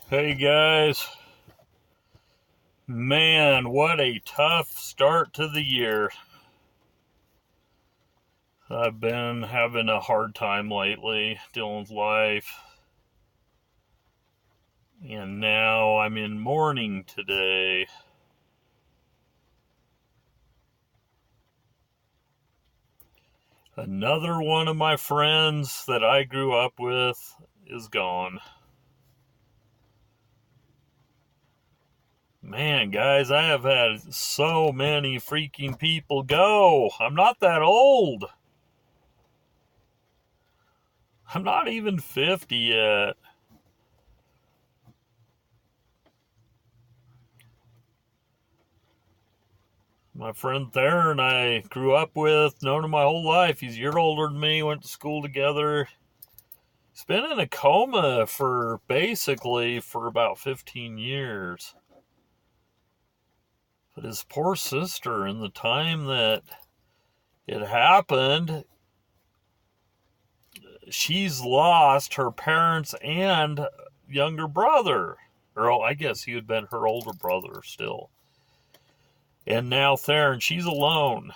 Hey guys, man, what a tough start to the year. I've been having a hard time lately dealing with life, and now I'm in mourning today. Another one of my friends that I grew up with is gone. Man, guys, I have had so many freaking people go. I'm not that old. I'm not even 50 yet. My friend Theron, I grew up with, known him my whole life. He's a year older than me, went to school together. He's been in a coma for basically for about 15 years. But his poor sister, in the time that it happened, she's lost her parents and younger brother. Or I guess he had been her older brother still. And now Theron, she's alone.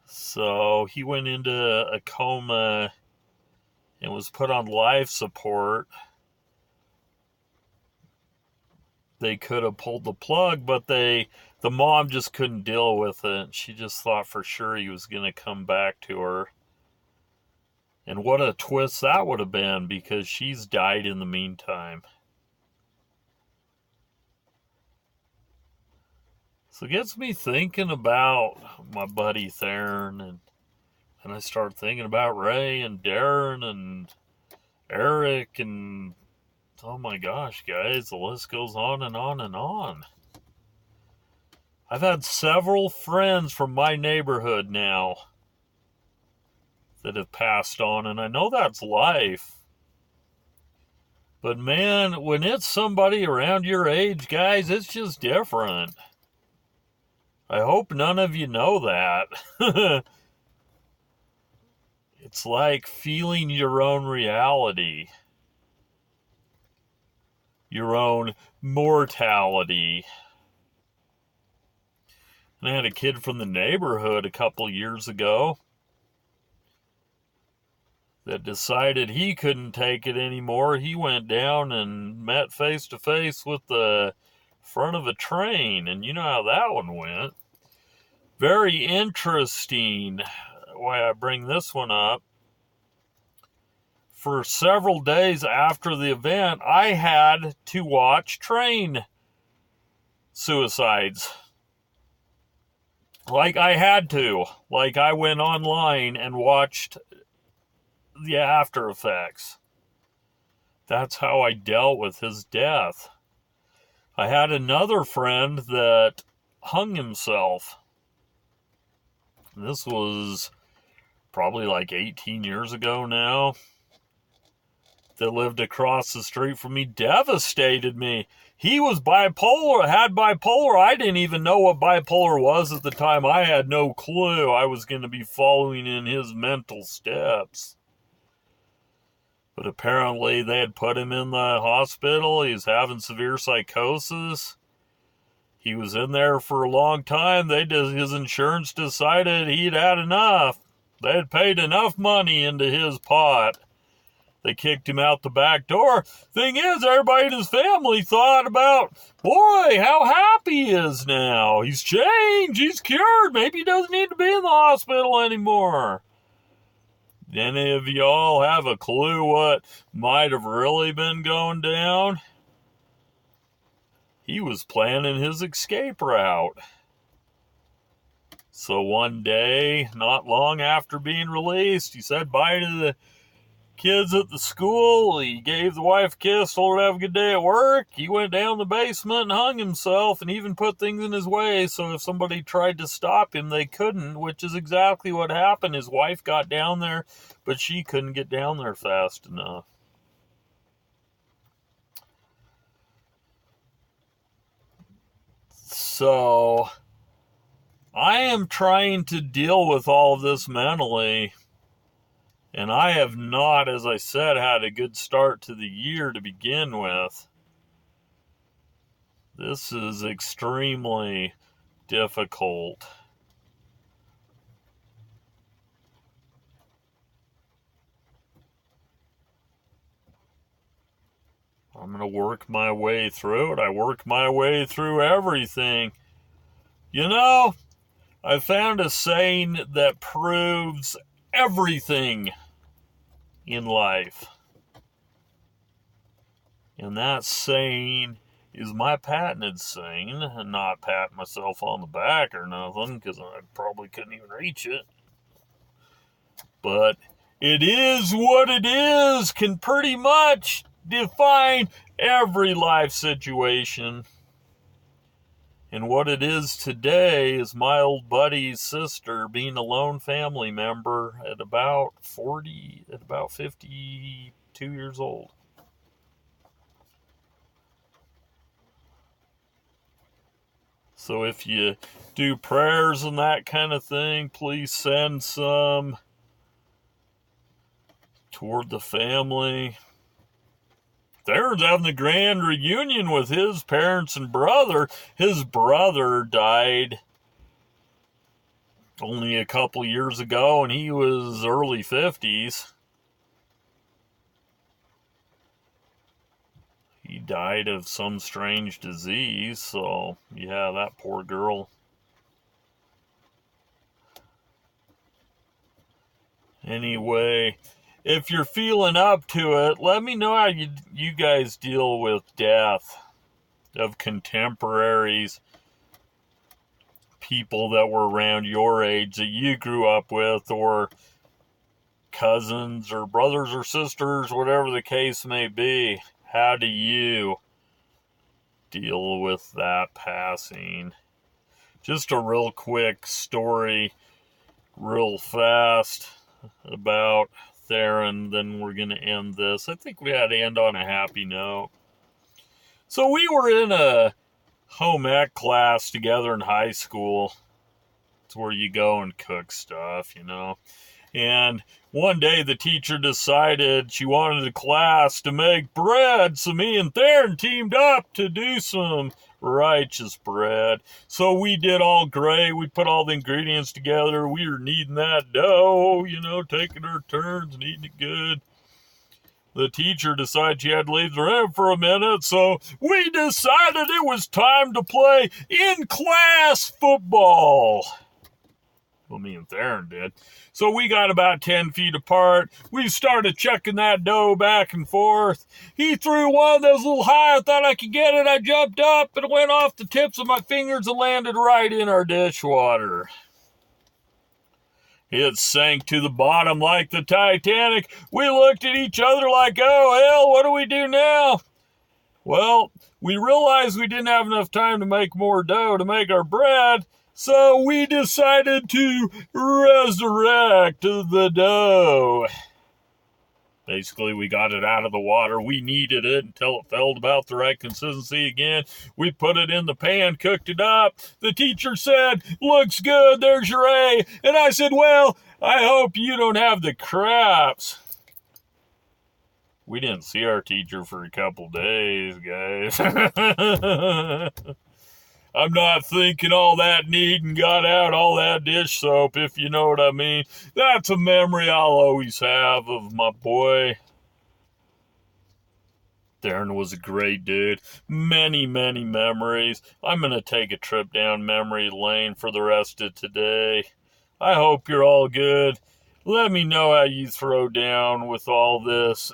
So he went into a coma and was put on life support. They could have pulled the plug, but the mom just couldn't deal with it. She just thought for sure he was going to come back to her. And what a twist that would have been, because she's died in the meantime. So it gets me thinking about my buddy Theron, and I start thinking about Ray and Darren and Eric, and oh my gosh, guys, the list goes on and on and on. I've had several friends from my neighborhood now that have passed on, and I know that's life. But man, when it's somebody around your age, guys, it's just different. I hope none of you know that. It's like feeling your own reality, your own mortality. And I had a kid from the neighborhood a couple years ago that decided he couldn't take it anymore. He went down and met face to face with the front of a train, and you know how that one went. Very interesting why I bring this one up. For several days after the event, I had to watch train suicides. Like I had to. Like I went online and watched the after effects. That's how I dealt with his death. I had another friend that hung himself. This was probably like 18 years ago now. That lived across the street from me, devastated me. He was bipolar, had bipolar. I didn't even know what bipolar was at the time. I had no clue I was going to be following in his mental steps. But apparently they had put him in the hospital. He was having severe psychosis. He was in there for a long time. His insurance decided he'd had enough. They had paid enough money into his pot. They kicked him out the back door. Thing is, everybody in his family thought about, boy, how happy he is now. He's changed. He's cured. Maybe he doesn't need to be in the hospital anymore. Any of y'all have a clue what might have really been going down? He was planning his escape route. So one day, not long after being released, he said bye to the kids at the school. He gave the wife a kiss, told her to have a good day at work. He went down the basement and hung himself, and even put things in his way so if somebody tried to stop him, they couldn't, which is exactly what happened. His wife got down there, but she couldn't get down there fast enough. So I am trying to deal with all of this mentally. And I have not, as I said, had a good start to the year to begin with. This is extremely difficult. I'm going to work my way through it. I work my way through everything. You know, I found a saying that proves everything in life. And that saying is my patented saying, and not pat myself on the back or nothing, because I probably couldn't even reach it. But it is what it is can pretty much define every life situation. And what it is today is my old buddy's sister being a lone family member at about 52 years old. So if you do prayers and that kind of thing, please send some toward the family. Theron's having a grand reunion with his parents and brother. His brother died only a couple years ago, and he was early 50s. He died of some strange disease, so yeah, that poor girl. Anyway, if you're feeling up to it, let me know how you guys deal with death of contemporaries, people that were around your age that you grew up with, or cousins or brothers or sisters, whatever the case may be. How do you deal with that passing? Just a real quick story, real fast, about Theron, then we're going to end this. I think we had to end on a happy note. So we were in a home ec class together in high school. It's where you go and cook stuff, you know. And one day the teacher decided she wanted the class to make bread, so me and Theron teamed up to do some righteous bread. So we did all great. We put all the ingredients together. We were kneading that dough, you know, taking our turns, kneading it good. The teacher decided she had to leave the room for a minute, so we decided it was time to play in-class football. Well, me and Theron did. So we got about 10 feet apart. We started chucking that dough back and forth. He threw one of those a little high. I thought I could get it. I jumped up and it went off the tips of my fingers and landed right in our dishwater. It sank to the bottom like the Titanic. We looked at each other like, oh, hell, what do we do now? Well, we realized we didn't have enough time to make more dough to make our bread, so we decided to resurrect the dough. Basically, we got it out of the water. We kneaded it until it felt about the right consistency again. We put it in the pan, cooked it up. The teacher said, looks good, there's your A. And I said, well, I hope you don't have the craps. We didn't see our teacher for a couple days, guys. I'm not thinking all that kneading got out all that dish soap, if you know what I mean. That's a memory I'll always have of my boy. Theron was a great dude. Many, many memories. I'm going to take a trip down memory lane for the rest of today. I hope you're all good. Let me know how you throw down with all this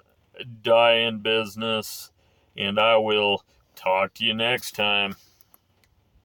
dying business, and I will talk to you next time.